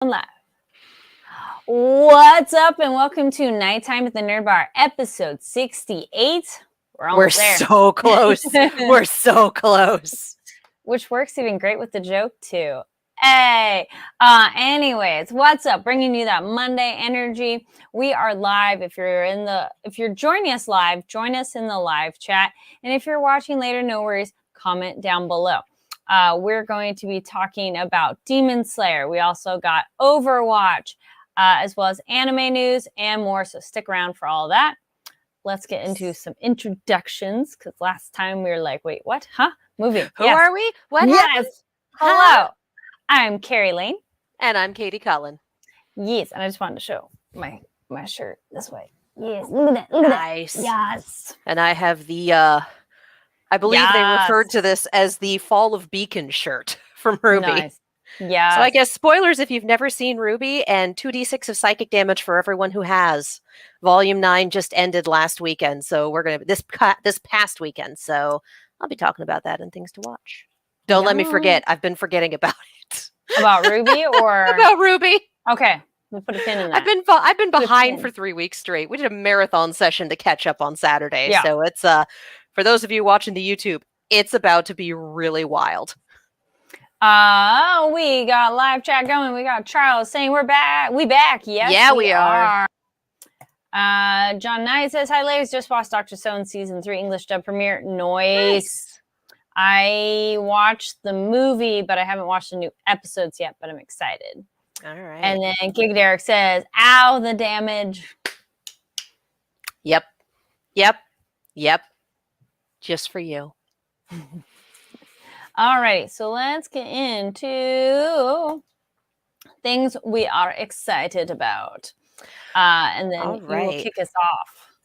Live. What's up, and welcome to Nighttime at the Nerd Bar, episode 68. We're there. So close. We're so close. Which works even great with the joke, too. Hey, anyways, what's up? Bringing you that Monday energy. We are live. If you're joining us live, join us in the live chat. And if you're watching later, no worries, comment down below. We're going to be talking about Demon Slayer. We also got Overwatch, as well as anime news and more. So stick around for all of that. Let's get into some introductions, because last time we were like, wait, what? Huh? Movie. Who are we? What happened? Hello. Huh? I'm Carrie Lane. And I'm Katie Cullen. Yes, and I just wanted to show my shirt this way. Yes, look at that. Look at nice. That. Yes. And I have the I believe they referred to this as the Fall of Beacon shirt from Ruby. Nice. Yeah. So I guess spoilers if you've never seen Ruby, and 2d6 of psychic damage for everyone who has. Volume 9 just ended last weekend, so we're gonna this past weekend. So I'll be talking about that and things to watch. Don't let me forget. I've been forgetting about it. About Ruby or about Ruby? Okay. We'll put a pin in that. I've been behind for 3 weeks straight. We did a marathon session to catch up on Saturday. Yeah. So it's for those of you watching the YouTube, it's about to be really wild. We got live chat going. We got Charles saying we're back. We back. Yes. Yeah, we are. John Knight says, hi ladies, just watched Dr. Stone season 3 English dub premiere. Nice. I watched the movie, but I haven't watched the new episodes yet, but I'm excited. All right. And then Gig Derek says, ow, the damage. Yep. Just for you. All right, so let's get into things we are excited about. And then you will kick us off.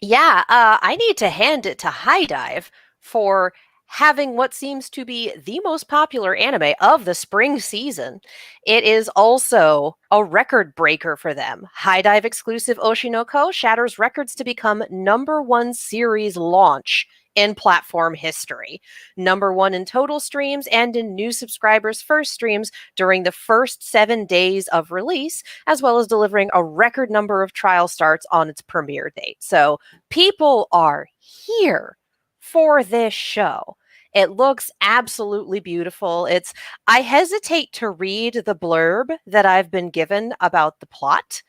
Yeah, I need to hand it to High Dive for having what seems to be the most popular anime of the spring season. It is also a record breaker for them. High Dive exclusive Oshinoko shatters records to become #1 series launch in platform history. #1 in total streams and in new subscribers' first streams during the first 7 days of release, as well as delivering a record number of trial starts on its premiere date. So people are here for this show. It looks absolutely beautiful. I hesitate to read the blurb that I've been given about the plot,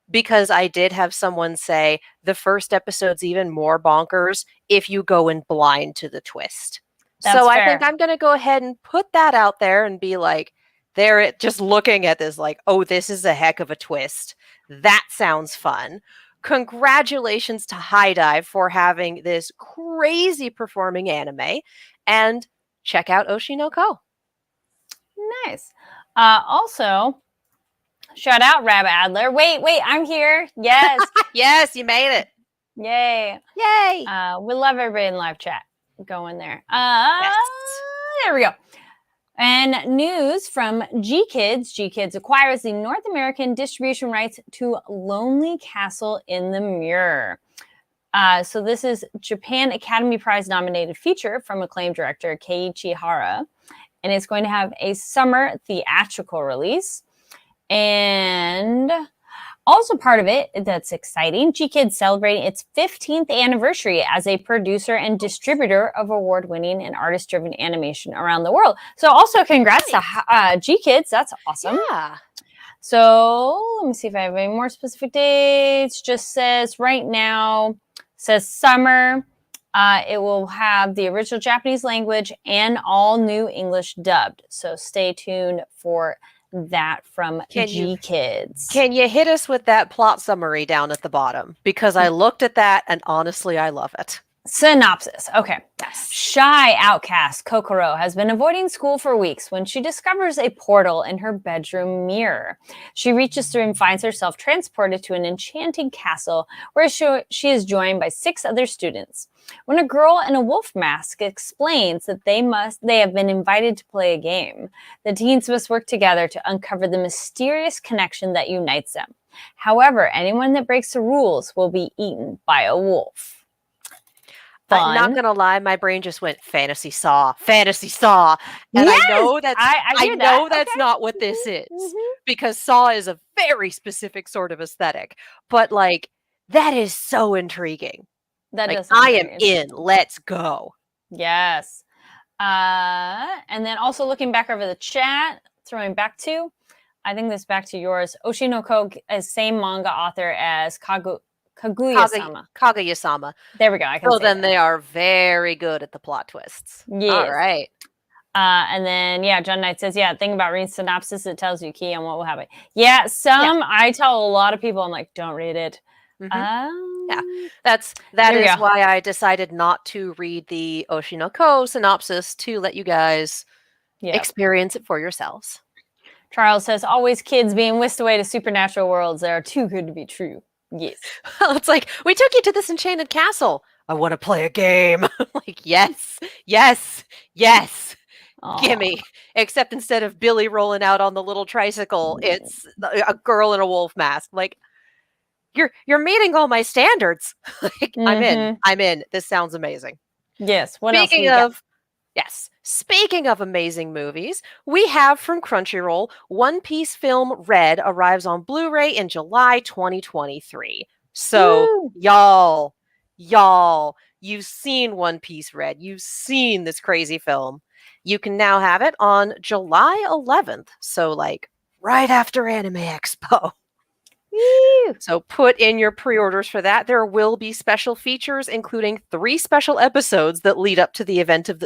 because I did have someone say the first episode's even more bonkers if you go in blind to the twist. That's fair. I think I'm going to go ahead and put that out there and be like, they're just looking at this like, oh, this is a heck of a twist. That sounds fun. Congratulations to High Dive for having this crazy performing anime, and check out Oshinoko. Nice. Also, shout out Rabbit Adler. Wait, I'm here. Yes. Yes, you made it. Yay. We love everybody in live chat. Go in there. Yes. There we go. And news from G-Kids. G-Kids acquires the North American distribution rights to Lonely Castle in the Mirror. So this is Japan Academy Prize nominated feature from acclaimed director Keiichi Hara. And it's going to have a summer theatrical release. And also part of it that's exciting, G-Kids celebrating its 15th anniversary as a producer and distributor of award-winning and artist-driven animation around the world. So also congrats to G-Kids. That's awesome. Yeah. So let me see if I have any more specific dates. Just says right now, says summer. It will have the original Japanese language and all new English dubbed. So stay tuned for that from G-Kids. Can you hit us with that plot summary down at the bottom? Because I looked at that and honestly, I love it. Synopsis. Okay. Yes. Shy outcast Kokoro has been avoiding school for weeks when she discovers a portal in her bedroom mirror. She reaches through and finds herself transported to an enchanting castle where she is joined by 6 other students. When a girl in a wolf mask explains that they have been invited to play a game, the teens must work together to uncover the mysterious connection that unites them. However, anyone that breaks the rules will be eaten by a wolf. fun. I'm not gonna lie, my brain just went fantasy Saw, and Yes! I know that's I hear that. that's Okay. not what this is Mhm. because Saw is a very specific sort of aesthetic. But like that is so intriguing. That Like does sound I am very in. interesting. Let's go. Yes. And then also looking back over the chat, throwing back to, I think this back to yours. Oshinoko is same manga author as Kaguya-sama. Kaguya-sama. There we go. I can So say then that. they are very good at the plot twists. All Yes. right. And then John Knight says, thing about reading synopsis, it tells you key on what will happen. Yeah, I tell a lot of people, I'm like, don't read it. Yeah, that is why I decided not to read the Oshinoko synopsis to let you guys experience it for yourselves. Charles says, always kids being whisked away to supernatural worlds that are too good to be true. Yes. It's like, we took you to this enchanted castle. I want to play a game. Like, yes. Gimme. Except instead of Billy rolling out on the little tricycle, it's a girl in a wolf mask. Like, you're meeting all my standards. Like, I'm in. This sounds amazing. Yes. What else do we got? Yes. Speaking of amazing movies, we have from Crunchyroll, One Piece film Red arrives on Blu-ray in July 2023. So, y'all, you've seen One Piece Red. You've seen this crazy film. You can now have it on July 11th. So, like, right after Anime Expo. So put in your pre-orders for that. There will be special features, including 3 special episodes that lead up to the events of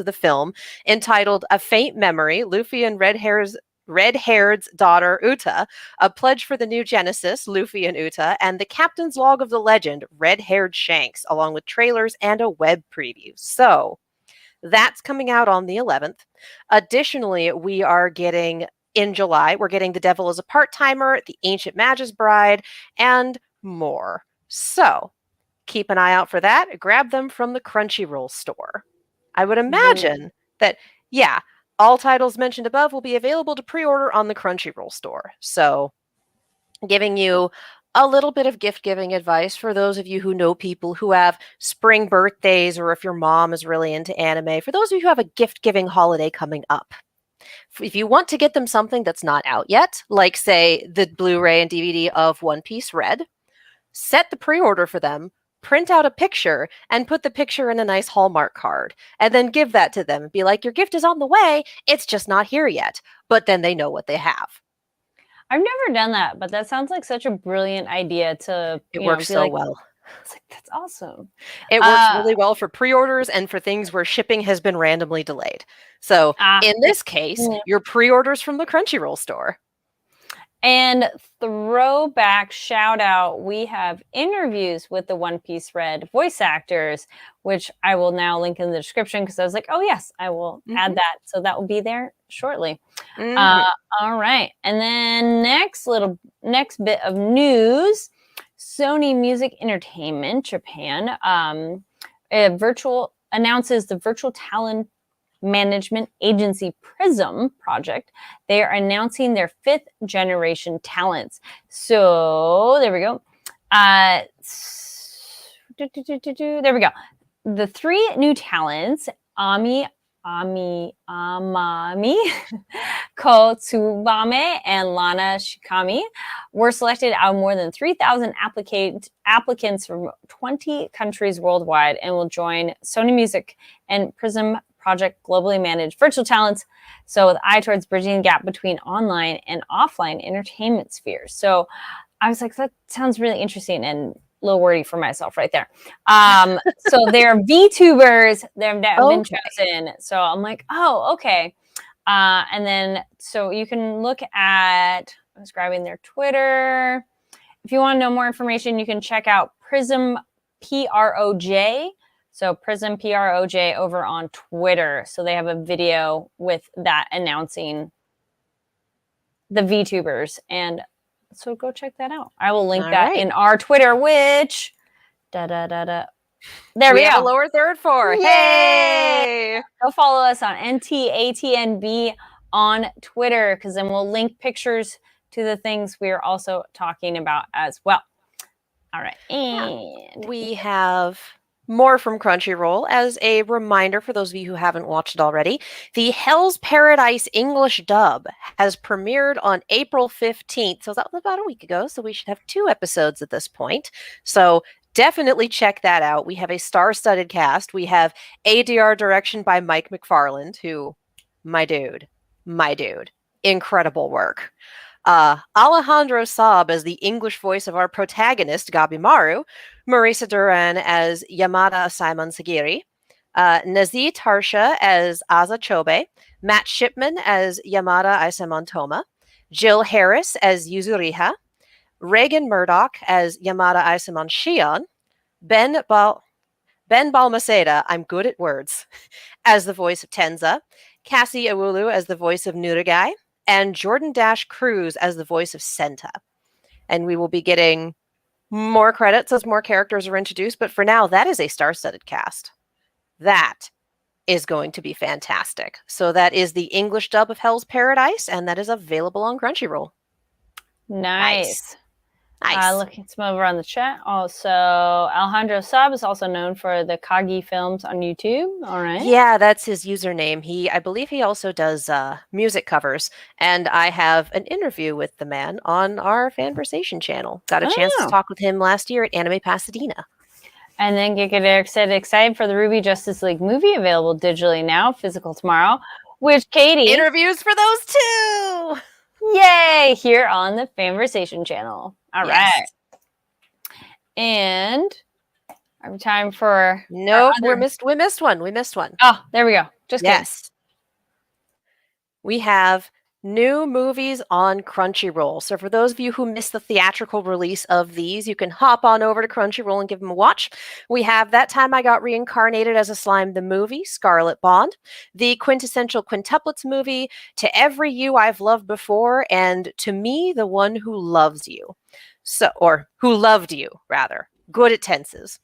the film, entitled "A Faint Memory," Luffy and Red-Haired's daughter Uta, "A Pledge for the New Genesis," Luffy and Uta, and "The Captain's Log of the Legend," Red-Haired Shanks, along with trailers and a web preview. So that's coming out on the 11th. Additionally, we are getting in July, we're getting The Devil is a Part-Timer, The Ancient Magus Bride, and more. So keep an eye out for that. Grab them from the Crunchyroll store. I would imagine that, all titles mentioned above will be available to pre-order on the Crunchyroll store. So giving you a little bit of gift-giving advice for those of you who know people who have spring birthdays, or if your mom is really into anime, for those of you who have a gift-giving holiday coming up. If you want to get them something that's not out yet, like, say, the Blu-ray and DVD of One Piece Red, set the pre-order for them, print out a picture, and put the picture in a nice Hallmark card, and then give that to them and be like, your gift is on the way, it's just not here yet. But then they know what they have. I've never done that, but that sounds like such a brilliant idea to, it works so well. It's like, that's awesome. It works really well for pre-orders and for things where shipping has been randomly delayed. So in this case, your pre-orders from the Crunchyroll store. And throwback shout out, we have interviews with the One Piece Red voice actors, which I will now link in the description because I was like, oh yes, I will add that. So that will be there shortly. All right. And then next bit of news, Sony Music Entertainment Japan announces the virtual talent management agency Prism project. They are announcing their 5th generation talents. So there we go. There we go. The 3 new talents, Amami, Ko Tsubame, and Lana Shikami, were selected out of more than 3,000 applicants from 20 countries worldwide and will join Sony Music and Prism Project globally managed virtual talents. So with eye towards bridging the gap between online and offline entertainment spheres. So I was like, that sounds really interesting and a little wordy for myself right there. So they're VTubers. They've been chosen. So I'm like, oh, okay. And then, so you can look at, I was grabbing their Twitter. If you want to know more information, you can check out Prism PROJ. So Prism PROJ over on Twitter. So they have a video with that announcing the VTubers. And so go check that out. I will link that in our Twitter, which there we have go. A lower third for. Yay! Hey! Go follow us on NTATNB on Twitter, because then we'll link pictures to the things we're also talking about as well. All right. And we have More from Crunchyroll. As a reminder for those of you who haven't watched it already, the Hell's Paradise English dub has premiered on April 15th. So that was about a week ago. So we should have 2 episodes at this point. So definitely check that out. We have a star-studded cast. We have ADR direction by Mike McFarland, who, my dude, incredible work. Alejandro Saab as the English voice of our protagonist, Gabimaru, Marisa Duran as Yamada Simon Sagiri, Nazi Tarsha as Aza Chobe, Matt Shipman as Yamada Isamon Toma, Jill Harris as Yuzuriha, Reagan Murdoch as Yamada Isamon Shion, Ben Balmaceda, I'm good at words, as the voice of Tenza, Cassie Awulu as the voice of Nuragai, and Jordan Dash Cruz as the voice of Senta. And we will be getting more credits as more characters are introduced, but for now, that is a star-studded cast. That is going to be fantastic. So that is the English dub of Hell's Paradise, and that is available on Crunchyroll. Nice. Nice. Looking some over on the chat. Also, Alejandro Saab is also known for the Kagi films on YouTube. All right. Yeah, that's his username. I believe he also does music covers, and I have an interview with the man on our Fanversation channel. Got a chance to talk with him last year at Anime Pasadena. And then Giga Derek said, excited for the Ruby Justice League movie, available digitally now, physical tomorrow, which Katie... Interviews for those too! Yay! Here on the Fanversation channel. All right. And time for... Nope, we missed one. Oh, there we go. Just kidding. Yes. We have new movies on Crunchyroll. So for those of you who missed the theatrical release of these, you can hop on over to Crunchyroll and give them a watch. We have That Time I Got Reincarnated as a Slime the Movie, Scarlet Bond, the quintessential quintuplets movie, To Every You I've Loved Before, and To Me, the One Who Loves You. So, or Who Loved You, rather. Good at tenses.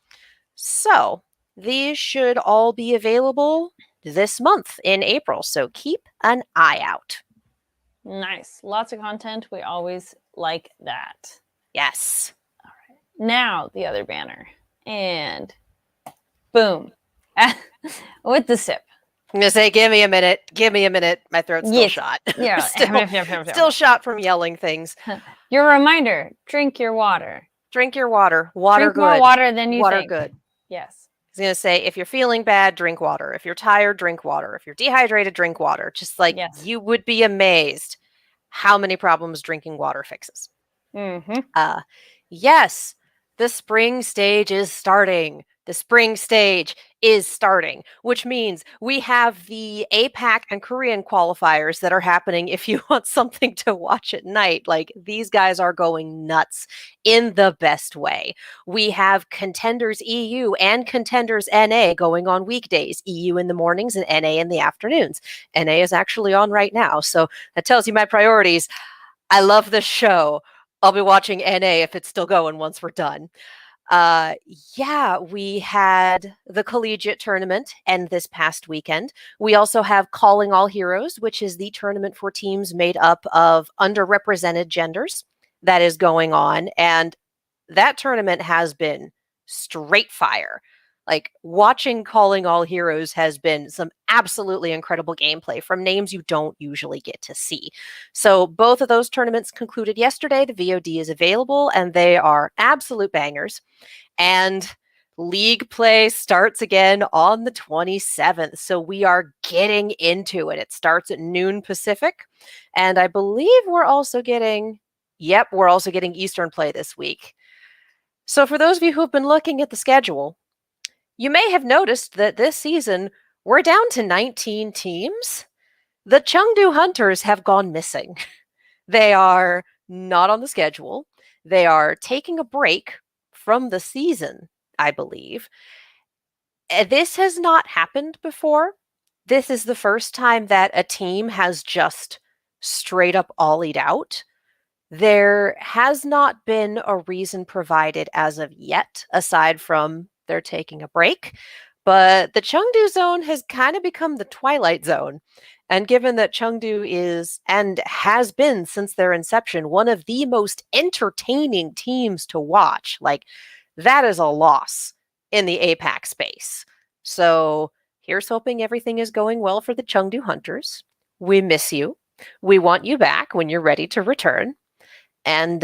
So these should all be available this month in April, so keep an eye out. Nice. Lots of content. We always like that. Yes. All right. Now the other banner. And boom. With the sip. I'm going to say, give me a minute. My throat's still shot. Yeah. still shot from yelling things. Your reminder, drink your water. Drink your water. Water drink good. More water than you water think. Good. Yes. I was going to say, if you're feeling bad, drink water. If you're tired, drink water. If you're dehydrated, drink water. Just like you would be amazed how many problems drinking water fixes. Mm-hmm. Yes, the spring stage is starting. Which means we have the APAC and Korean qualifiers that are happening if you want something to watch at night. Like, these guys are going nuts in the best way. We have Contenders EU and Contenders NA going on weekdays, EU in the mornings and NA in the afternoons. NA is actually on right now, so that tells you my priorities. I love this show. I'll be watching NA if it's still going once we're done. We had the collegiate tournament end this past weekend. We also have Calling All Heroes, which is the tournament for teams made up of underrepresented genders that is going on. And that tournament has been straight fire. Like, watching Calling All Heroes has been some absolutely incredible gameplay from names you don't usually get to see. So both of those tournaments concluded yesterday. The VOD is available, and they are absolute bangers. And league play starts again on the 27th. So we are getting into it. It starts at noon Pacific. And I believe we're also getting Eastern play this week. So for those of you who have been looking at the schedule, you may have noticed that this season we're down to 19 teams. The Chengdu Hunters have gone missing. They are not on the schedule. They are taking a break from the season, I believe. This has not happened before. This is the first time that a team has just straight up ollied out. There has not been a reason provided as of yet, aside from they're taking a break. But the Chengdu Zone has kind of become the Twilight Zone. And given that Chengdu is, and has been since their inception, one of the most entertaining teams to watch, like, that is a loss in the APAC space. So here's hoping everything is going well for the Chengdu Hunters. We miss you. We want you back when you're ready to return. And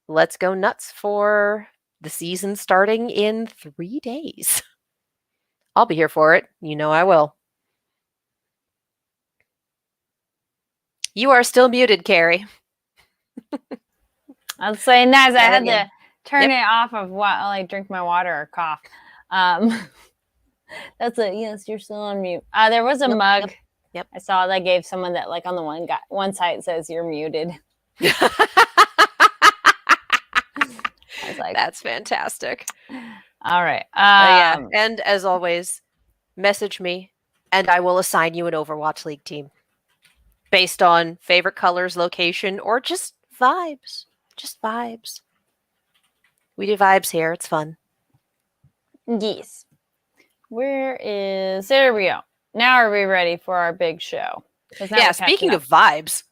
let's go nuts for the season starting in 3 days. I'll be here for it. You know I will. You are still muted, Carrie. I'll say nice. I had again. to turn it off of while I drink my water or cough. That's it. Yes, you're still on mute. There was a mug. Yep. I saw that gave someone that like on the one side it says you're muted. I was like, that's fantastic. All right. Yeah, and as always, message me, and I will assign you an Overwatch League team based on favorite colors, location, or just vibes. Just vibes. We do vibes here. It's fun. Yes. There we go. Now are we ready for our big show? Yeah, speaking of vibes.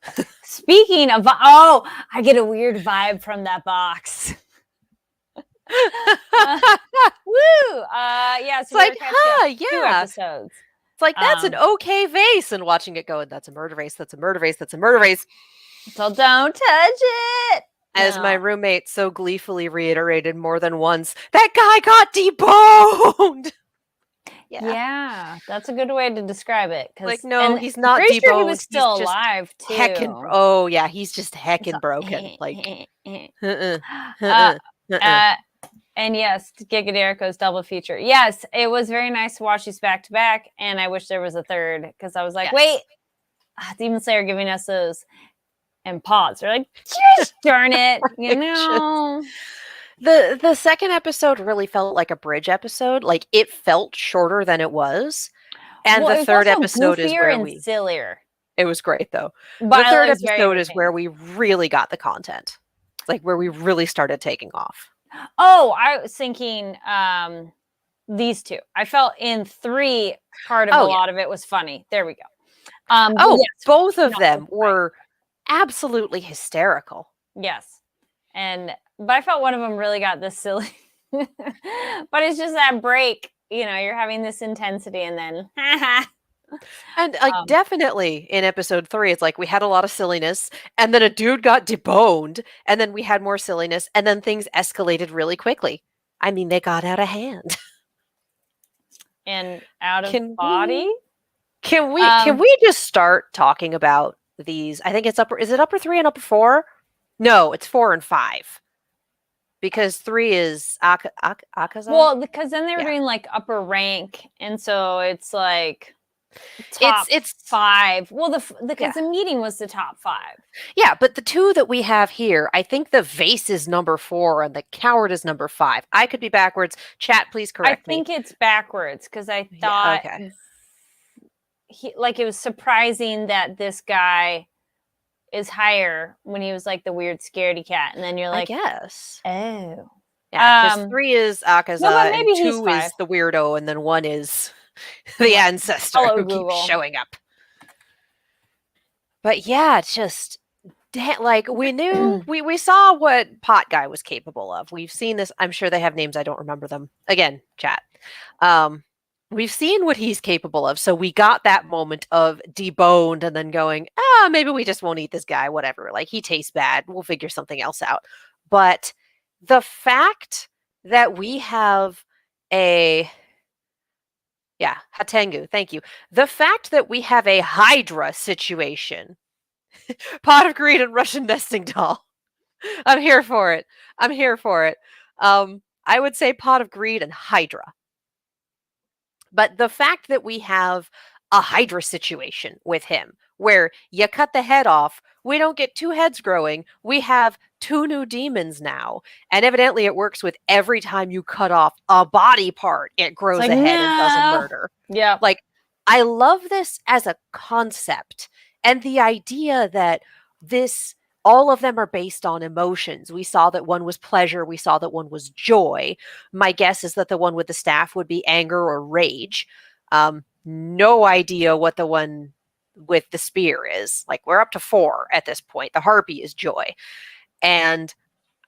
Speaking of, I get a weird vibe from that box. Woo! Yeah, so it's like, yeah. 2 It's episodes. like, that's an okay vase, and watching it go, that's a murder vase, that's a murder vase, that's a murder vase. So don't touch it! As my roommate so gleefully reiterated more than once, that guy got deboned! Yeah, that's a good way to describe it. Like, no, he's not deboned. Sure he was still alive, too. He's just heckin' broken. Like, and yes, Giga Jericho's double feature. Yes, it was very nice to watch these back to back, and I wish there was a third because I was like, wait, Demon Slayer giving us those and pause. They're like, just darn it, you know. The second episode really felt like a bridge episode. Like, it felt shorter than it was, and the third episode is where sillier. It was great though. But the third episode is where we really got the content, like where we really started taking off. Oh, I was thinking these two. I felt in 3 part of a lot of it was funny. There we go. Both of them were absolutely hysterical. Yes. But I felt one of them really got this silly. But it's just that break, you know, you're having this intensity and then and like definitely in episode 3, it's like we had a lot of silliness and then a dude got deboned and then we had more silliness and then things escalated really quickly. I mean, they got out of hand. And out of body? Can we just start talking about these? I think it's is it upper 3 and upper 4? No, it's 4 and 5. Because 3 is Akaza. Well, because then they were doing like upper rank, and so it's like top 5. Well, because the meeting was the top 5. Yeah, but the 2 that we have here, I think the vase is number 4 and the coward is number 5. I could be backwards. Chat, please correct me. I think it's backwards because I thought it was surprising that this guy is higher when he was like the weird scaredy cat, and then you're like, I guess. Oh. Yeah, because 3 is Akaza, and 2 is the weirdo, and then 1 is the ancestor who keeps showing up. But yeah, just like we knew, we saw what Pot Guy was capable of. We've seen this. I'm sure they have names. I don't remember them. Again, chat. We've seen what he's capable of. So we got that moment of deboned and then going, maybe we just won't eat this guy, whatever. Like, he tastes bad. We'll figure something else out. But the fact that we have Hatengu, thank you. The fact that we have a Hydra situation, Pot of Greed and Russian nesting doll. I'm here for it. I would say Pot of Greed and Hydra. But the fact that we have a Hydra situation with him, where you cut the head off, we don't get 2 heads growing, we have 2 new demons now. And evidently it works with every time you cut off a body part, it grows a head and does a murder. Yeah. Like, I love this as a concept. And the idea that all of them are based on emotions. We saw that one was pleasure. We saw that one was joy. My guess is that the one with the staff would be anger or rage. No idea what the one with the spear is. Like, we're up to 4 at this point. The harpy is joy. And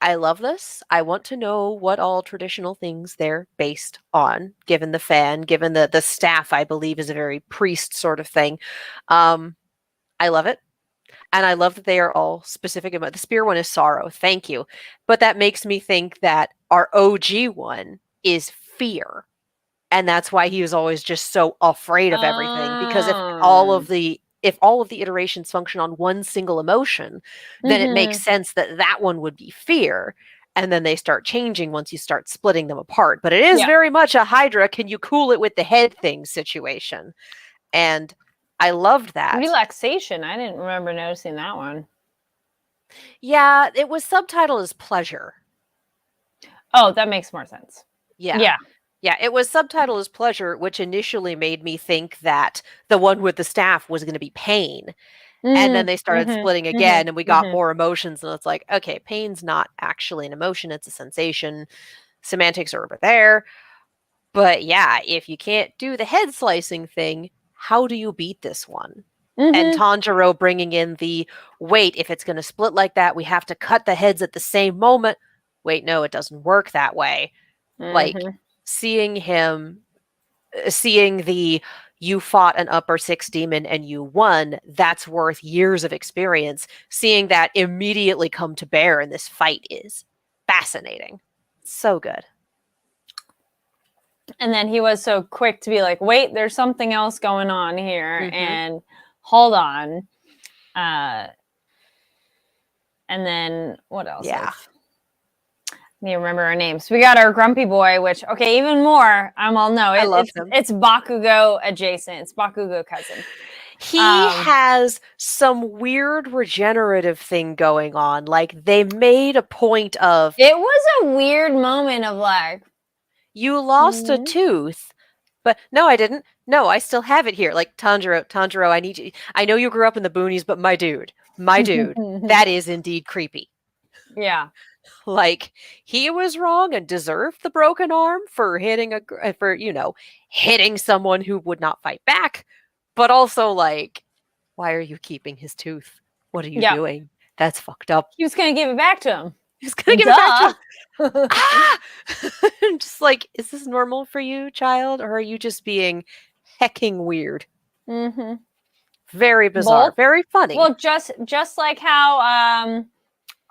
I love this. I want to know what all traditional things they're based on, given the fan, given the staff, I believe, is a very priest sort of thing. I love it. And I love that they are all specific about the spear one is sorrow. Thank you. But that makes me think that our OG one is fear. And that's why he was always just so afraid of everything. Because if all of the iterations function on one single emotion, then it makes sense that that one would be fear. And then they start changing once you start splitting them apart. But it is very much a Hydra, can you cool it with the head thing situation. And I loved that. Relaxation. I didn't remember noticing that one. Yeah, it was subtitled as pleasure. Oh, that makes more sense. Yeah. Yeah, it was subtitled as pleasure, which initially made me think that the one with the staff was going to be pain. And then they started splitting again, and we got more emotions. And it's like, okay, pain's not actually an emotion, it's a sensation. Semantics are over there. But yeah, if you can't do the head slicing thing, how do you beat this one? And Tanjiro bringing in the, wait, if it's going to split like that, we have to cut the heads at the same moment. Wait, no, it doesn't work that way. Like, seeing the you fought an upper 6 demon and you won, that's worth years of experience. Seeing that immediately come to bear in this fight is fascinating. So good. And then he was so quick to be like, wait, there's something else going on here. And hold on. And then what else? Yeah. You remember our names. We got our grumpy boy, which, okay, even more. I love him. It's Bakugo adjacent. It's Bakugo cousin. He has some weird regenerative thing going on. Like, they made a point of... It was a weird moment of like... You lost a tooth, but no, I didn't. No, I still have it here. Like, Tanjiro, I need you. I know you grew up in the boonies, but my dude, that is indeed creepy. Yeah. Like, he was wrong and deserved the broken arm for hitting someone who would not fight back. But also, like, why are you keeping his tooth? What are you doing? That's fucked up. He was going to give it back to him. He's going to give it back to him. I'm just like, is this normal for you, child? Or are you just being hecking weird? Very bizarre. Very funny. Well, just like how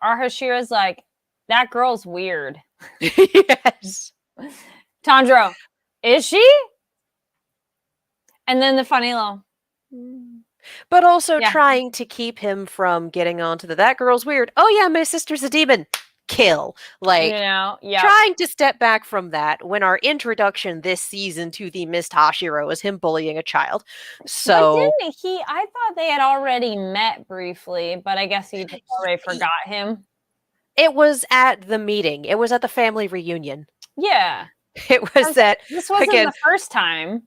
our Hashira's like, that girl's weird. Yes. Tanjiro, is she? And then the funny little... But also trying to keep him from getting onto that girl's weird. Oh yeah, my sister's a demon. Kill. Like, trying to step back from that when our introduction this season to the Mist Hashiro is him bullying a child. So but didn't he? I thought they had already met briefly, but I guess he just already forgot him. It was at the meeting. It was at the family reunion. Yeah. It was that. This wasn't the first time.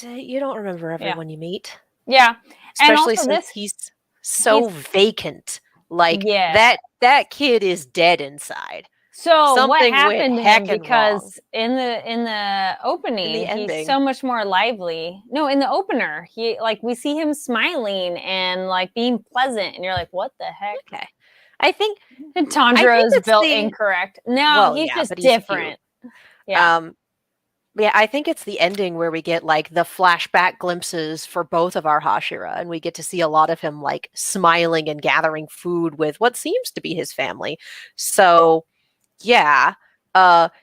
You don't remember everyone you meet. Yeah. Especially since he's so vacant. Like, that kid is dead inside. So something what happened to him? Because in the opening, he's so much more lively. No, in the opener, we see him smiling and like being pleasant, and you're like, what the heck? Okay. I think Tanjiro is built incorrect. No, he's just different. Yeah. Yeah, I think it's the ending where we get like the flashback glimpses for both of our Hashira, and we get to see a lot of him like smiling and gathering food with what seems to be his family. So, yeah,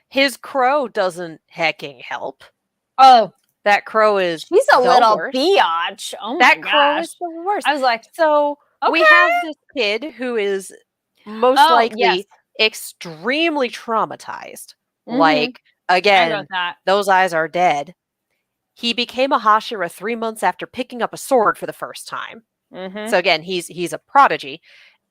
his crow doesn't hecking help. Oh, that crow is she's a little biatch. Oh my gosh, that crow is the worst. I was like, so we have this kid who is most likely extremely traumatized, like. Again, those eyes are dead. He became a Hashira 3 months after picking up a sword for the first time. So again, he's a prodigy.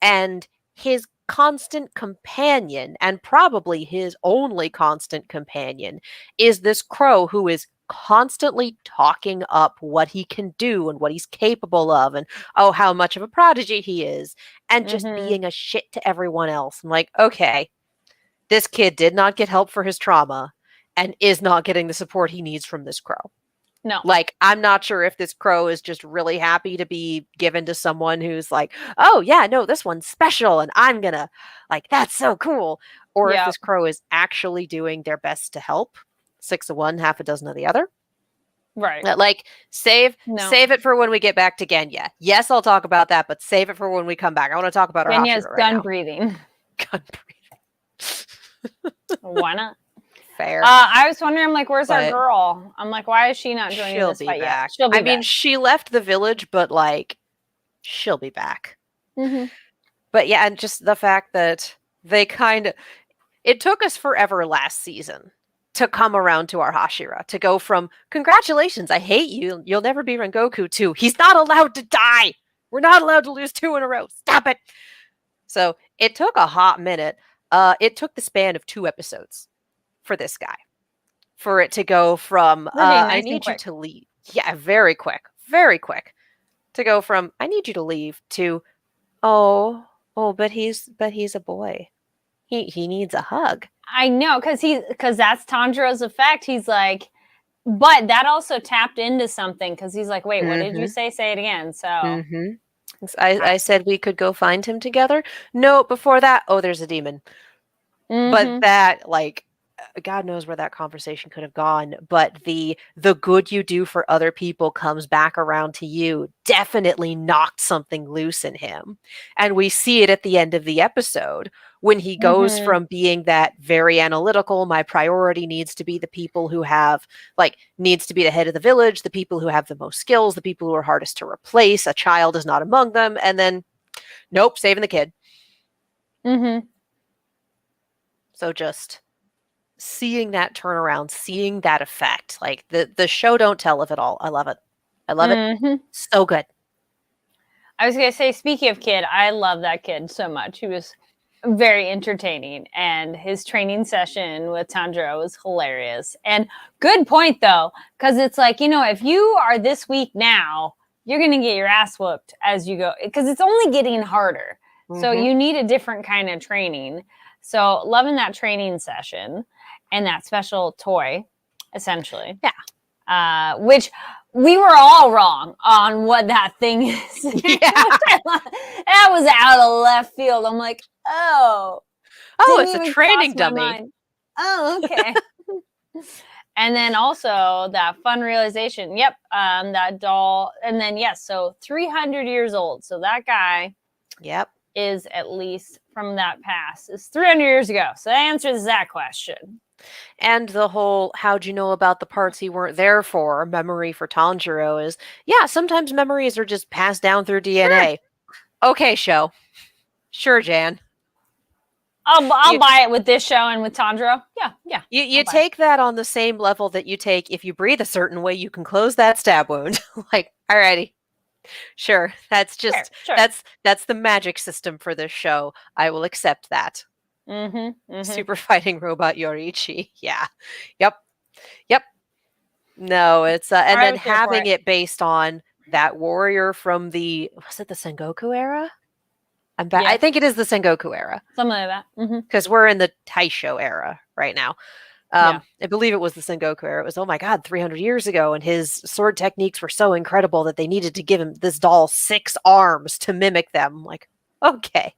And his constant companion, and probably his only constant companion, is this crow who is constantly talking up what he can do and what he's capable of, and how much of a prodigy he is, and just being a shit to everyone else. I'm like, okay, this kid did not get help for his trauma and is not getting the support he needs from this crow. No. Like, I'm not sure if this crow is just really happy to be given to someone who's like, oh, yeah, no, this one's special and I'm gonna, like, that's so cool. Or if Yeah. this crow is actually doing their best to help. 6 of one, half a dozen of the other. Right. Like, save No. it for when we get back to Genya. Yes, I'll talk about that, but save it for when we come back. I want to talk about our Genya's Hashira right gun now. breathing. Gun breathing. Why not? Fair. I was wondering, I'm like, where's our But girl? I'm like, why is she not joining she'll this be fight back. yet? She'll be I mean, back. she left the village, but like, she'll be back. Mm-hmm. But yeah, and just the fact that they kind of, it took us forever last season to come around to our Hashira, to go from, congratulations, I hate you, you'll never be Rengoku, to, he's not allowed to die. We're not allowed to lose 2 in a row. Stop it. So it took a hot minute. It took the span of 2 episodes for this guy, for it to go from, Nice I and need you quick. to leave. Yeah, very quick. Very quick. To go from, I need you to leave, to, oh, but he's a boy. He needs a hug. I know, because that's Tanjiro's effect. He's like, but that also tapped into something because he's like, wait, what did you say? Say it again. So I said we could go find him together. No, before that, oh, there's a demon. But that, like, God knows where that conversation could have gone. But the good you do for other people comes back around to you definitely knocked something loose in him. And we see it at the end of the episode when he goes from being that very analytical, my priority needs to be the people who have, like, needs to be the head of the village, the people who have the most skills, the people who are hardest to replace. A child is not among them. And then, nope, saving the kid. So just seeing that turnaround, seeing that effect, like the show don't tell of it all. I love it. I love it. So good. I was gonna say, speaking of kid, I love that kid so much. He was very entertaining, and his training session with Tanjiro was hilarious. And good point though, because it's like, if you are this weak now, you're gonna get your ass whooped as you go, because it's only getting harder. So you need a different kind of training. So loving that training session and that special toy, essentially. Yeah. Which we were all wrong on what that thing is. Yeah. That was out of left field. I'm like, it's a training dummy. Oh, okay. And then also that fun realization. Yep. That doll. And then, yes. So 300 years old. So that guy. Yep. Is at least from that past. It's 300 years ago. So that answers that question. And the whole, how'd you know about the parts he weren't there for, memory for Tanjiro is, yeah, sometimes memories are just passed down through DNA. Sure. Okay, show. Sure, Jan. I'll buy it with this show and with Tanjiro. Yeah. You take that on the same level that you take, if you breathe a certain way, you can close that stab wound. Like, alrighty. Sure, that's just sure. that's the magic system for this show. I will accept that. Super fighting robot Yoriichi. Yeah. Yep. No, it's and then having it based on that warrior from was it the Sengoku era? I think it is the Sengoku era. Something like that. Because we're in the Taisho era right now. I believe it was the Sengoku era. It was, oh my God, 300 years ago. And his sword techniques were so incredible that they needed to give him this doll 6 arms to mimic them. Like, okay.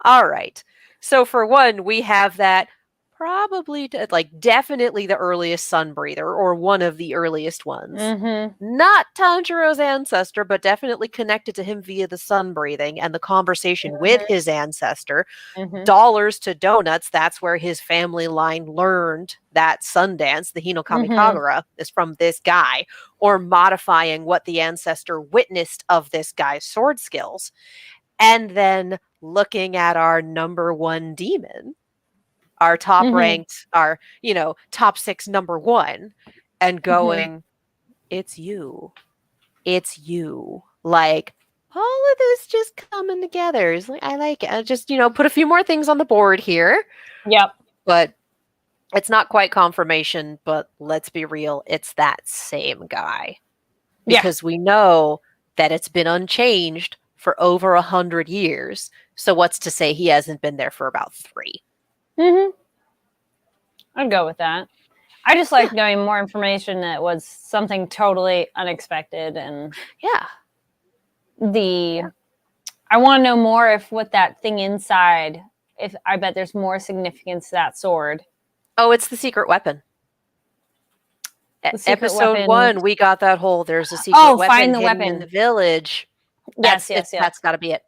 All right. So for one, we have that probably, definitely the earliest sun breather, or one of the earliest ones. Not Tanjiro's ancestor, but definitely connected to him via the sun breathing and the conversation with his ancestor. Dollars to donuts, that's where his family line learned that sun dance, the Hinokami Kagura, is from this guy, or modifying what the ancestor witnessed of this guy's sword skills. And then looking at our number 1 demon, our top ranked, our, top 6 number 1, and going, it's you. Like, all of this just coming together. It's like, I like it. I just, put a few more things on the board here. Yep. But it's not quite confirmation, but let's be real. It's that same guy. Because we know that it's been unchanged for over 100 years. So what's to say he hasn't been there for about 3? I'd go with that. I I just like knowing more information that was something totally unexpected, and Yeah. I want to know more if what that thing inside, if I bet there's more significance to that sword. Oh, it's the secret weapon. The secret Episode weapon. 1, we got that whole, there's a secret weapon find the hidden weapon in the village. Yes. That's got to be it.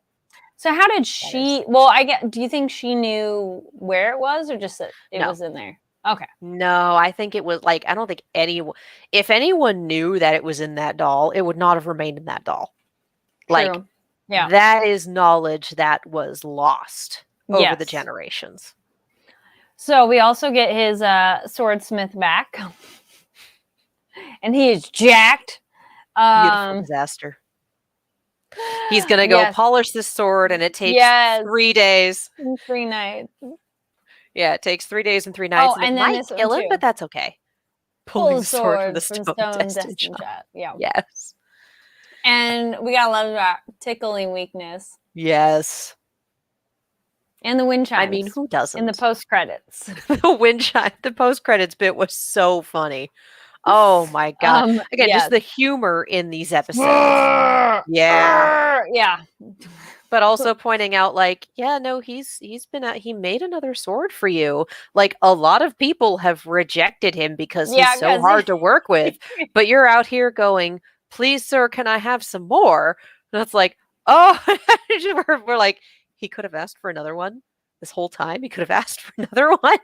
So how did she? Well, do you think she knew where it was, or just that it was in there? Okay. No, I think it was like, I don't think if anyone knew that it was in that doll, it would not have remained in that doll. True. Like, that is knowledge that was lost over the generations. So we also get his swordsmith back, and he is jacked. Beautiful disaster. He's gonna go polish this sword, and it takes 3 days. 3 nights. Yeah, it takes 3 days and 3 nights. Oh, and it then might kill him, but that's okay. Pulling the sword from the stone destined shot. Yeah. Yes. And we gotta love that tickling weakness. Yes. And the wind chimes. I mean, who doesn't? In the post credits. The wind chime, the post credits bit was so funny. Oh my god! Again, just the humor in these episodes. Yeah. But also pointing out, like, yeah, no, he made another sword for you. Like, a lot of people have rejected him because he's so hard to work with. But you're out here going, please, sir, can I have some more? And it's like, oh, we're like, he could have asked for another one this whole time. He could have asked for another one.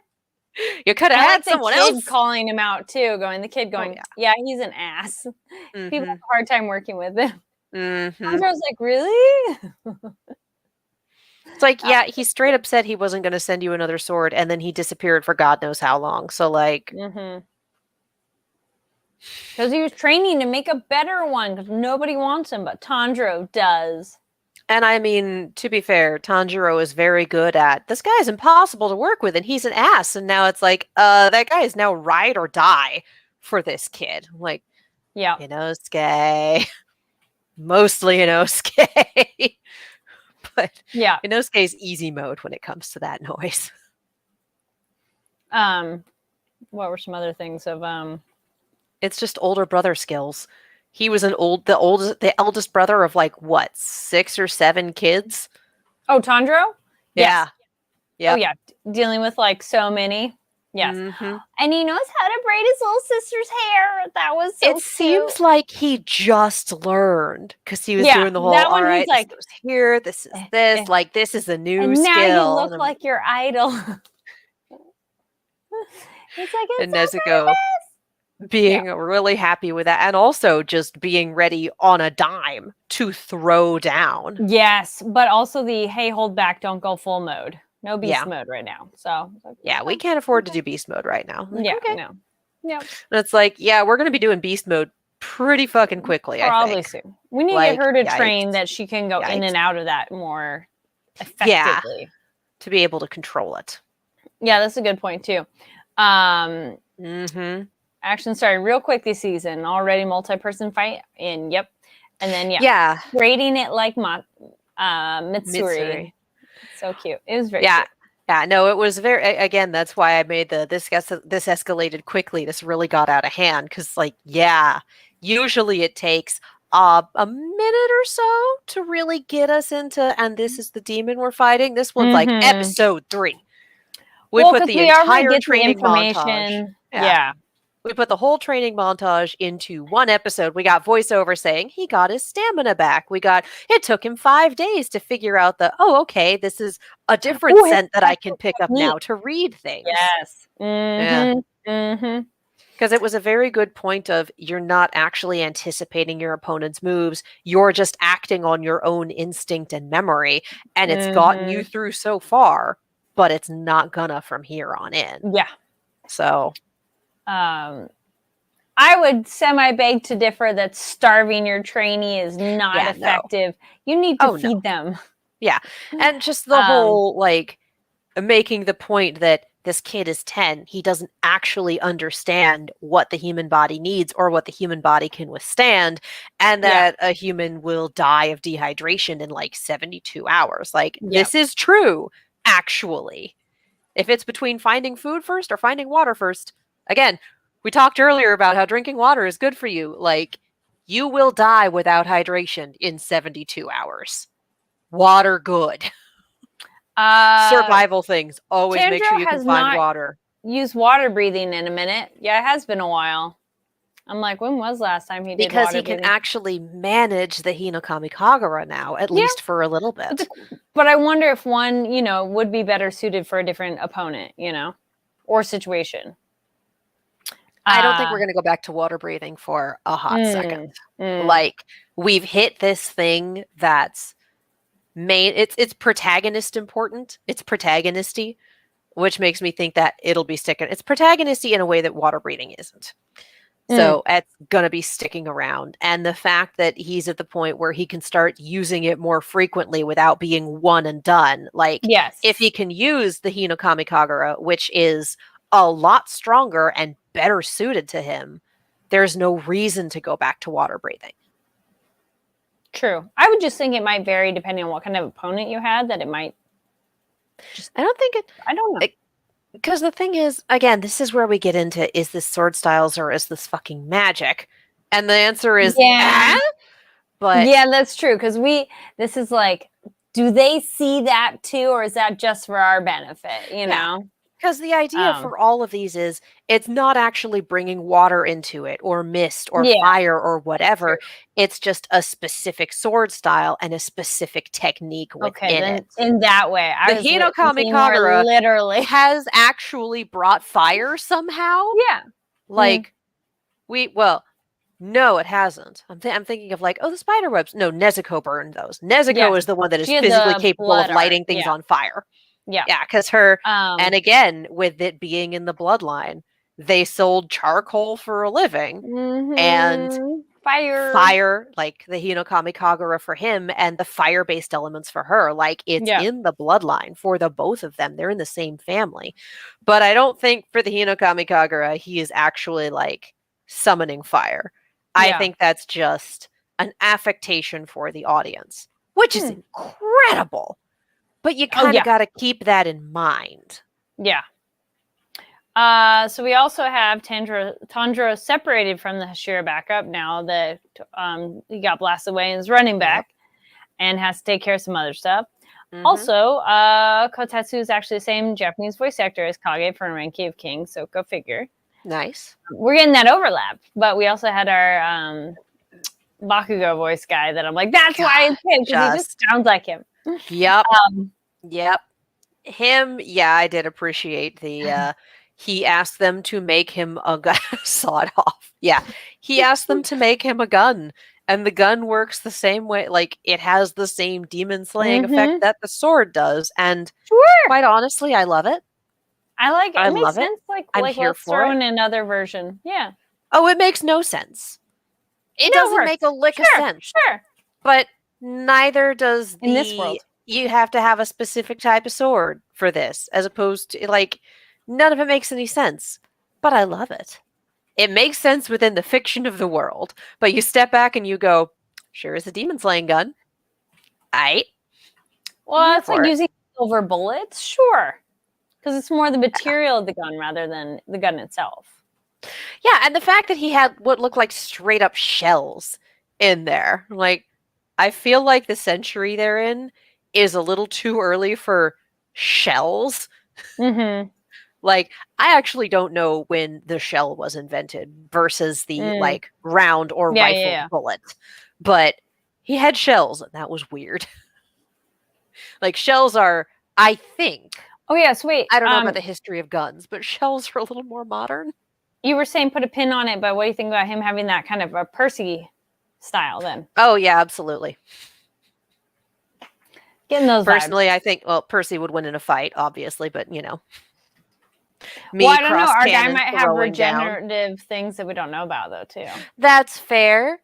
You could have had someone else calling him out too. The kid going, yeah, he's an ass. People have a hard time working with him. I was like, really? It's like, yeah, he straight up said he wasn't going to send you another sword, and then he disappeared for God knows how long. So, like, because he was training to make a better one, because nobody wants him, but Tanjiro does. And I mean, to be fair, Tanjiro is very good at, this guy's impossible to work with, and he's an ass. And now it's like, that guy is now ride or die for this kid. Like, Inosuke. Mostly Inosuke. But Inosuke's easy mode when it comes to that noise. What were some other things of It's just older brother skills. He was the eldest brother of like what, 6 or 7 kids? Oh, Tanjiro? Yeah. Yeah. Oh yeah. Dealing with like so many. Yes. And he knows how to braid his little sister's hair. That was so cute. Seems like he just learned because he was doing the whole, all right, like, this goes here, this is this, like, this is a new skill. Now you look like your idol. It's like, and Nezuko being really happy with that, and also just being ready on a dime to throw down. Yes, but also the, hey, hold back, don't go full mode. No beast mode right now. So we can't afford to do beast mode right now. Like, no. Yep. And it's like, we're going to be doing beast mode pretty fucking quickly. Probably I think. Soon. We need to get her to train that she can go in and out of that more effectively. To be able to control it. Yeah, that's a good point too. Action started real quick this season. Already multi-person fight and and then rating it like Mitsuri. So cute. It was very cute. Yeah, no, it was very, again, that's why I made this escalated quickly. This really got out of hand because, like, usually it takes a minute or so to really get us into, and this is the demon we're fighting. This one's like episode 3. We put the entire training montage. We put the whole training montage into one episode. We got voiceover saying he got his stamina back. It took him 5 days to figure out this is a different scent that I can pick up now to read things. Yes. Because it was a very good point of, you're not actually anticipating your opponent's moves. You're just acting on your own instinct and memory. And it's gotten you through so far, but it's not gonna from here on in. Yeah. So... I would semi-beg to differ that starving your trainee is not effective. No. You need to feed them. Yeah. And just the whole, like, making the point that this kid is 10. He doesn't actually understand what the human body needs or what the human body can withstand, and that a human will die of dehydration in like 72 hours. Like, this is true, actually. If it's between finding food first or finding water first, again, We talked earlier about how drinking water is good for you. Like, you will die without hydration in 72 hours. Water good. Survival things. Always make sure Tandro you can has find not water. used water breathing in a minute. Yeah, it has been a while. I'm like, when was last time he did Because water he can breathing? actually manage the Hinokami Kagura now, at least for a little bit. But I wonder if one, would be better suited for a different opponent, or situation. I don't think we're going to go back to water breathing for a hot second. Mm. Like, we've hit this thing that's it's protagonist important. It's protagonisty, which makes me think that it'll be sticking. It's protagonisty in a way that water breathing isn't. So it's going to be sticking around. And the fact that he's at the point where he can start using it more frequently without being one and done. Like, yes. if he can use the Hinokami Kagura, which is a lot stronger and better suited to him, there's no reason to go back to water breathing. True. I would just think it might vary depending on what kind of opponent you had, that it might I don't think it... I don't know. Because the thing is, again, this is where we get into, is this sword styles or is this fucking magic? And the answer is, But yeah, that's true. Because this is like, do they see that too, or is that just for our benefit? You know? Because the idea for all of these is it's not actually bringing water into it or mist or fire or whatever. It's just a specific sword style and a specific technique within it. In that way, the Hinokami Kagura literally has actually brought fire somehow. Yeah. Like, no, it hasn't. I'm thinking of like, the spider webs. No, Nezuko burned those. Nezuko is the one that is physically capable of lighting things on fire. Yeah, because her, and again, with it being in the bloodline, they sold charcoal for a living, and fire, like the Hinokami Kagura for him, and the fire-based elements for her. Like, it's in the bloodline for the both of them. They're in the same family. But I don't think for the Hinokami Kagura, he is actually, like, summoning fire. I think that's just an affectation for the audience, which is incredible. But you kind of got to keep that in mind. Yeah. So we also have Tanjiro separated from the Hashira backup now that he got blasted away and is running back and has to take care of some other stuff. Also, Kotetsu is actually the same Japanese voice actor as Kage from Ranky of Kings, so go figure. Nice. We're getting that overlap, but we also had our Bakugo voice guy that I'm like, that's why it's him, because he just sounds like him. Yep. Him, I did appreciate the he asked them to make him a gun. Saw it off. Yeah. He asked them to make him a gun. And the gun works the same way. Like, it has the same demon slaying effect that the sword does. And quite honestly, I love it. I like it. I It makes love sense. it. Like let's throw in another version. Yeah. Oh, it makes no sense. It doesn't make a lick of sense. Sure. But neither does in this world. You have to have a specific type of sword for this, as opposed to, like, none of it makes any sense. But I love it. It makes sense within the fiction of the world. But you step back and you go, sure is a demon slaying gun. Well, it's like using silver bullets. Sure. Because it's more the material of the gun rather than the gun itself. Yeah, and the fact that he had what looked like straight up shells in there. Like, I feel like the century they're in is a little too early for shells. Like, I actually don't know when the shell was invented versus the like round or rifled bullet. But he had shells, and that was weird. Like, shells are, I think. Oh, yes, wait. I don't know about the history of guns, but shells are a little more modern. You were saying put a pin on it, but what do you think about him having that kind of a Percy style then? Oh, yeah, absolutely. Getting those Personally, vibes. I think, Percy would win in a fight, obviously, but, I don't know. Our guy might have regenerative things that we don't know about, though, too. That's fair.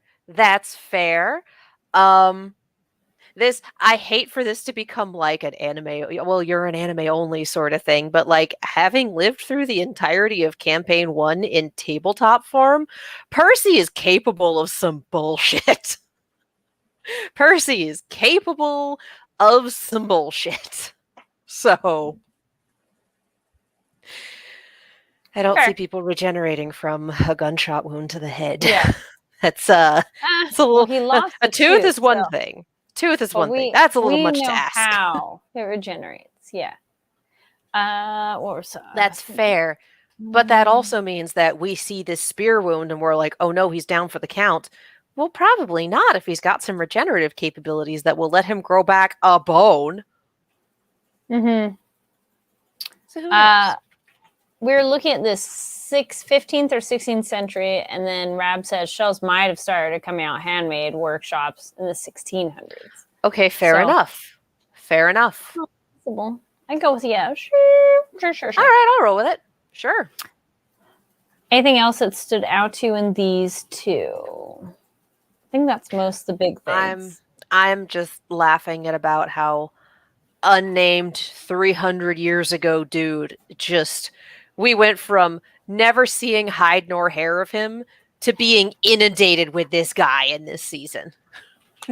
I hate for this to become like an anime, well, you're an anime only sort of thing, but like, having lived through the entirety of campaign 1 in tabletop form, Percy is capable of some bullshit. Percy is capable of some bullshit. So, I don't Fair. see people regenerating from a gunshot wound to the head. Yeah. That's it's a Well, little. he lost A a tooth is one so- thing. Tooth is but one thing. That's a little we much to know ask. how it regenerates. Yeah. What was That's fair. But that also means that we see this spear wound and we're like, oh no, he's down for the count. Well, probably not if he's got some regenerative capabilities that will let him grow back a bone. Mm-hmm. So who knows? We're looking at this 15th or 16th century, and then Rab says shells might have started coming out handmade workshops in the 1600s. Okay, fair enough. Fair enough. Possible. I go with yeah. Sure. All right, I'll roll with it. Sure. Anything else that stood out to you in these two? I think that's most the big things. I'm just laughing at about how unnamed 300 years ago dude we went from never seeing hide nor hair of him to being inundated with this guy in this season.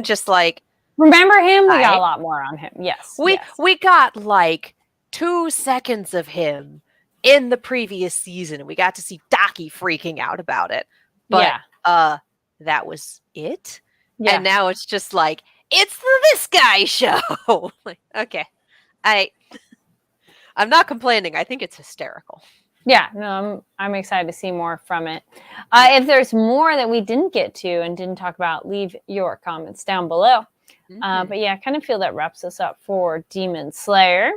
Just like, remember him? We got a lot more on him. Yes. We got like 2 seconds of him in the previous season, and we got to see Daki freaking out about it. But that was it. Yeah. And now it's just like, it's the This Guy show. Like, okay. I'm not complaining. I think it's hysterical. Yeah, no, I'm excited to see more from it. If there's more that we didn't get to and didn't talk about, leave your comments down below. Mm-hmm. But yeah, I kind of feel that wraps us up for Demon Slayer.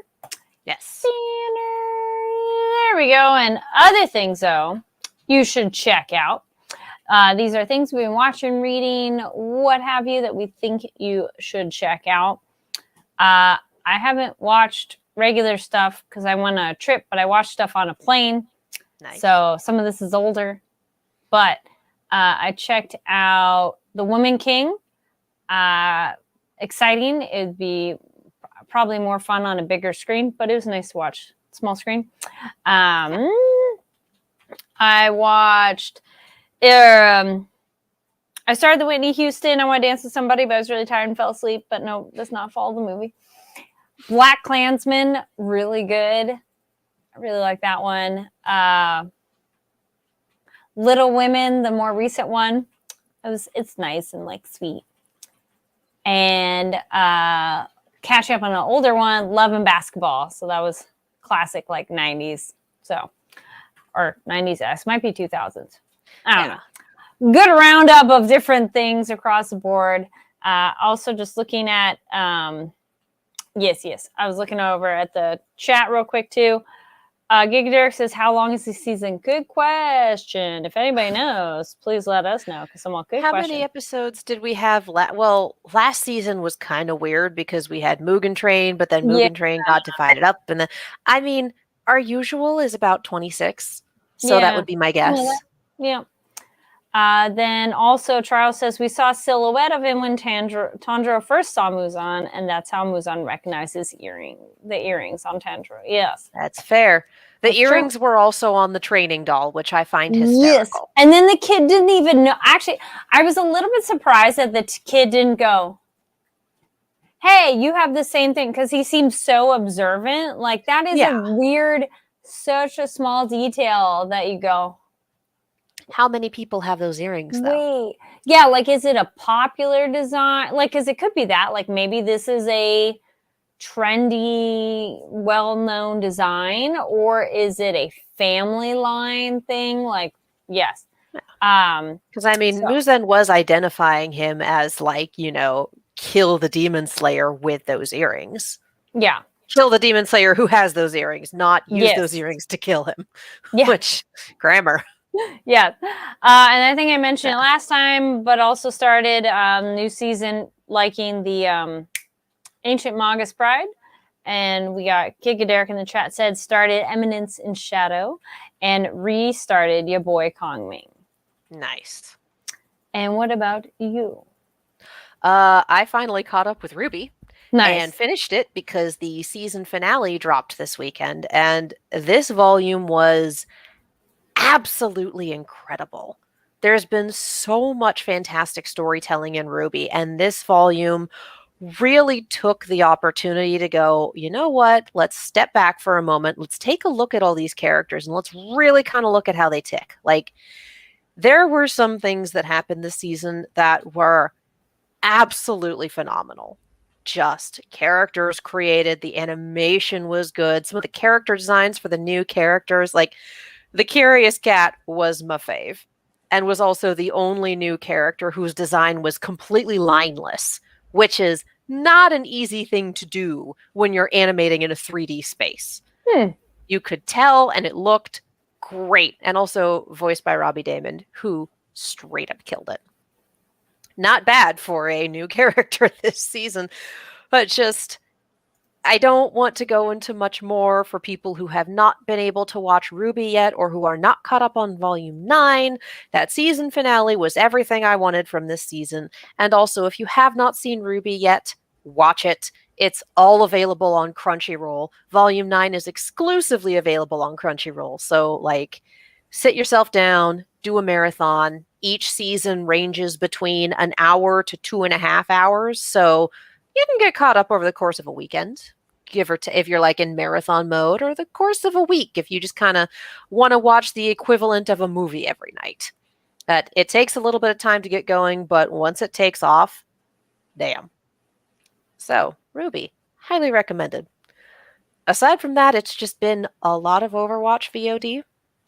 Yes. There we go. And other things, though, you should check out. These are things we've been watching, reading, what have you, that we think you should check out. I haven't watched regular stuff because I went on a trip, but I watched stuff on a plane. Nice. So some of this is older. But I checked out The Woman King. Exciting. It'd be probably more fun on a bigger screen, but it was nice to watch small screen. I watched I started the Whitney Houston. I want to dance with somebody, but I was really tired and fell asleep. But no, does not follow the movie. Black Klansman, really good. I really like that one. Little Women, the more recent one, it's nice and like sweet. And catching up on an older one, Love and Basketball. So that was classic, like 90s. So, or 90s, might be 2000s. I don't know. Good roundup of different things across the board. Also, just looking at, yes. I was looking over at the chat real quick too. Giga Derek says, "How long is this season?" Good question. If anybody knows, please let us know because I'm all good. How many episodes did we have? Last season was kind of weird because we had Mugen Train, but then Mugen Train got divided up, and then our usual is about 26, so that would be my guess. Yeah. Then also Charles says, we saw a silhouette of him when Tanjiro first saw Muzan, and that's how Muzan recognizes the earrings on Tanjiro. Yes. That's fair. The earrings were also on the training doll, which I find hysterical. Yes. And then the kid didn't even know. Actually, I was a little bit surprised that the kid didn't go, hey, you have the same thing, because he seems so observant. Like, that is a weird, such a small detail that you go, how many people have those earrings, though? Wait. Yeah, like, is it a popular design? Like, because it could be that. Like, maybe this is a trendy, well-known design, or is it a family line thing? Like, yes. Because, Muzan was identifying him as, like, kill the Demon Slayer with those earrings. Yeah. Kill the Demon Slayer who has those earrings, not use those earrings to kill him. Yeah. Which, grammar. Yeah. And I think I mentioned it last time, but also started new season liking the Ancient Magus Bride. And we got Giga Derek in the chat said started Eminence in Shadow and restarted your boy Kong Ming. Nice. And what about you? I finally caught up with Ruby. Nice. And finished it because the season finale dropped this weekend. And this volume was absolutely incredible. There's been so much fantastic storytelling in Ruby, and this volume really took the opportunity to go, you know what, let's step back for a moment. Let's take a look at all these characters and let's really kind of look at how they tick. Like, there were some things that happened this season that were absolutely phenomenal. Just characters created, the animation was good. Some of the character designs for the new characters, like the Curious Cat was my fave, and was also the only new character whose design was completely lineless, which is not an easy thing to do when you're animating in a 3D space. You could tell, and it looked great. And also voiced by Robbie Daymond, who straight up killed it. Not bad for a new character this season, but just, I don't want to go into much more for people who have not been able to watch RWBY yet or who are not caught up on Volume 9. That season finale was everything I wanted from this season. And also, if you have not seen RWBY yet, watch it. It's all available on Crunchyroll. Volume 9 is exclusively available on Crunchyroll. So, like, sit yourself down, do a marathon. Each season ranges between an hour to 2.5 hours. So you can get caught up over the course of a weekend, give or take, if you're like in marathon mode, or the course of a week if you just kind of want to watch the equivalent of a movie every night. But it takes a little bit of time to get going, but once it takes off, damn. So, RWBY, highly recommended. Aside from that, it's just been a lot of Overwatch VOD,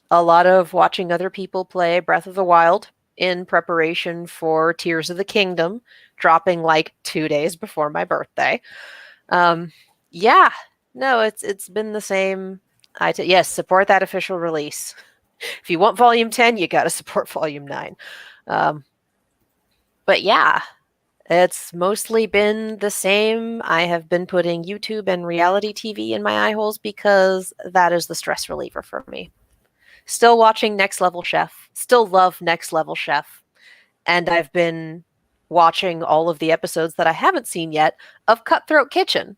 a lot of watching other people play Breath of the Wild in preparation for Tears of the Kingdom, dropping like 2 days before my birthday. Yeah, no, it's been the same. Yes, support that official release. If you want Volume 10, you got to support Volume 9. But yeah, it's mostly been the same. I have been putting YouTube and reality TV in my eye holes because that is the stress reliever for me. Still watching Next Level Chef. Still love Next Level Chef. And I've been watching all of the episodes that I haven't seen yet of Cutthroat Kitchen,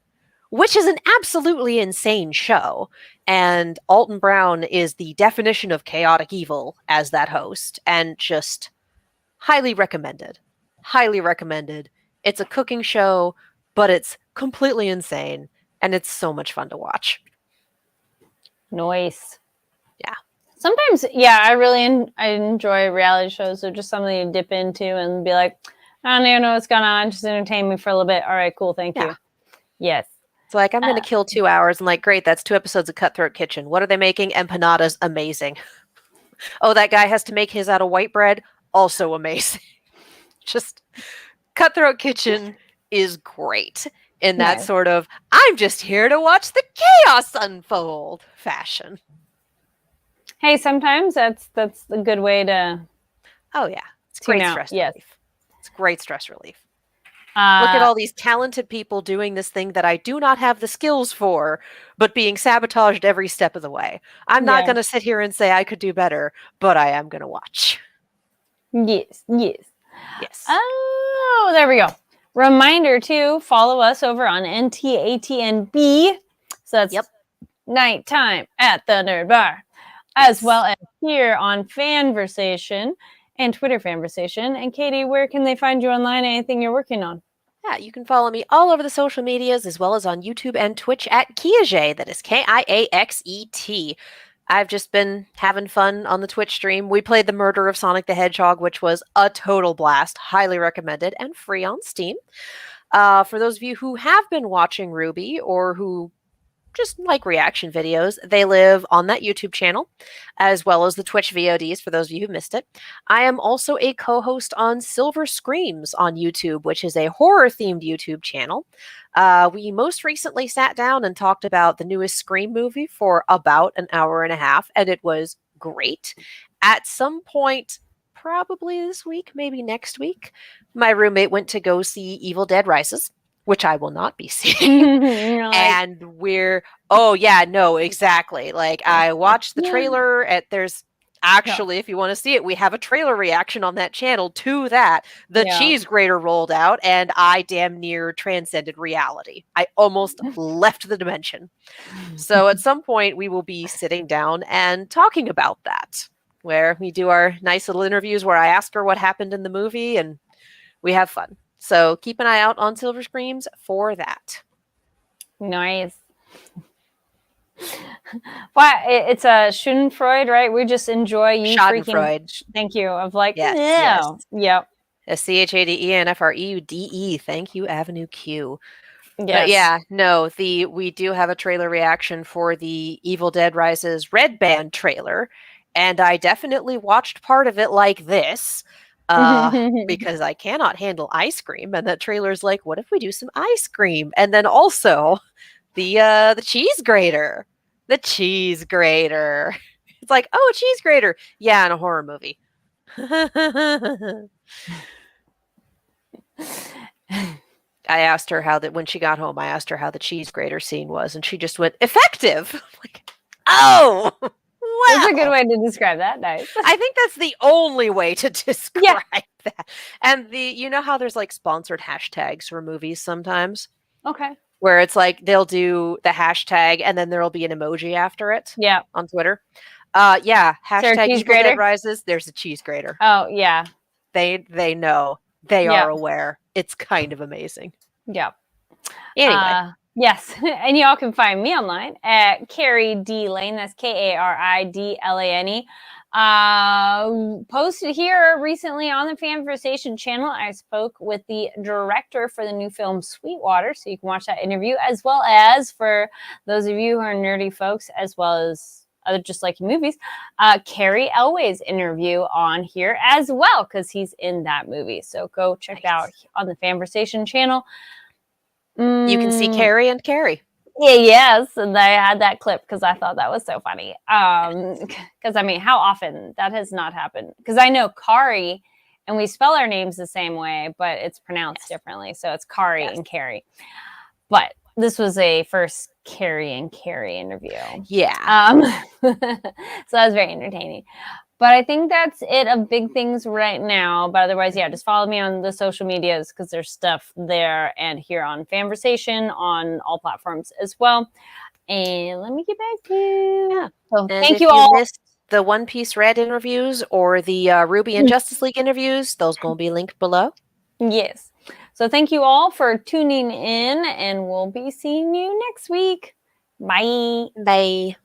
which is an absolutely insane show. And Alton Brown is the definition of chaotic evil as that host, and just highly recommended. Highly recommended. It's a cooking show, but it's completely insane, and it's so much fun to watch. Nice. Yeah. Sometimes, yeah, I enjoy reality shows. They're just something to dip into and be like, I don't even know what's going on. Just entertain me for a little bit. All right, cool. Thank you. Yes. It's like, I'm going to kill 2 hours. And like, great, that's 2 episodes of Cutthroat Kitchen. What are they making? Empanadas. Amazing. Oh, that guy has to make his out of white bread. Also amazing. Just Cutthroat Kitchen is great in that sort of, I'm just here to watch the chaos unfold fashion. Hey, sometimes that's a good way to. Oh yeah, it's great stress relief. It's great stress relief. Look at all these talented people doing this thing that I do not have the skills for, but being sabotaged every step of the way. I'm not going to sit here and say I could do better, but I am going to watch. Yes. Yes. Oh, there we go. Reminder to follow us over on NTATNB. So that's nighttime at the Nerd Bar. As well as here on Fanversation and Twitter Fanversation. And Katie, where can they find you online? Anything you're working on? Yeah, you can follow me all over the social medias as well as on YouTube and Twitch at Kiaxet. That is Kiaxet. I've just been having fun on the Twitch stream. We played the Murder of Sonic the Hedgehog, which was a total blast. Highly recommended and free on Steam. For those of you who have been watching RWBY or who just like reaction videos, they live on that YouTube channel, as well as the Twitch VODs for those of you who missed it. I am also a co-host on Silver Screams on YouTube, which is a horror-themed YouTube channel. We most recently sat down and talked about the newest Scream movie for about an hour and a half, and it was great. At some point, probably this week, maybe next week, my roommate went to go see Evil Dead Rises, which I will not be seeing. And exactly. Like, I watched the trailer there's actually, if you want to see it, we have a trailer reaction on that channel to that. The cheese grater rolled out and I damn near transcended reality. I almost left the dimension. So at some point we will be sitting down and talking about that, where we do our nice little interviews where I ask her what happened in the movie and we have fun. So keep an eye out on Silver Screams for that. Nice. Well, it's a Schadenfreude, right? We just enjoy you freaking. Schadenfreude. Thank you. Of like, Yes, no. yes. Yep. CHADENFREUDE. Thank you, Avenue Q. Yes. But yeah, no, we do have a trailer reaction for the Evil Dead Rises Red Band trailer, and I definitely watched part of it like this, because I cannot handle ice cream, and that trailer's like, what if we do some ice cream? And then also the cheese grater. The cheese grater. It's like, oh, a cheese grater. Yeah, in a horror movie. I asked her how that when she got home, I asked her how the cheese grater scene was, and she just went, effective. Like, oh, well. That's a good way to describe that. Nice. I think that's the only way to describe that. And you know how there's like sponsored hashtags for movies sometimes? Okay. Where it's like they'll do the hashtag and then there'll be an emoji after it. Yeah. On Twitter. Yeah. Hashtag Evil Dead Rises. There's a cheese grater. Oh, yeah. They know. They are aware. It's kind of amazing. Yep. Anyway. Yes. And y'all can find me online at Carrie D Lane. That's KARIDLANE. Posted here recently on the Fanversation channel. I spoke with the director for the new film Sweetwater, so you can watch that interview, as well as for those of you who are nerdy folks, as well as other just like movies, Carrie Elway's interview on here as well, because he's in that movie. So go check it out on the Fanversation channel. You can see Carrie and Carrie. Yeah, yes, and I had that clip because I thought that was so funny. Because I mean, how often that has not happened? Because I know Kari, and we spell our names the same way, but it's pronounced differently. So it's Kari and Carrie. But this was a first Carrie and Carrie interview. Yeah. So that was very entertaining. But I think that's it of big things right now. But otherwise, yeah, just follow me on the social medias because there's stuff there and here on Fanversation on all platforms as well. And let me get back to you. Yeah. So thank you all. Missed the One Piece Red interviews or the Ruby and Justice League interviews, those going to be linked below. Yes. So thank you all for tuning in, and we'll be seeing you next week. Bye. Bye.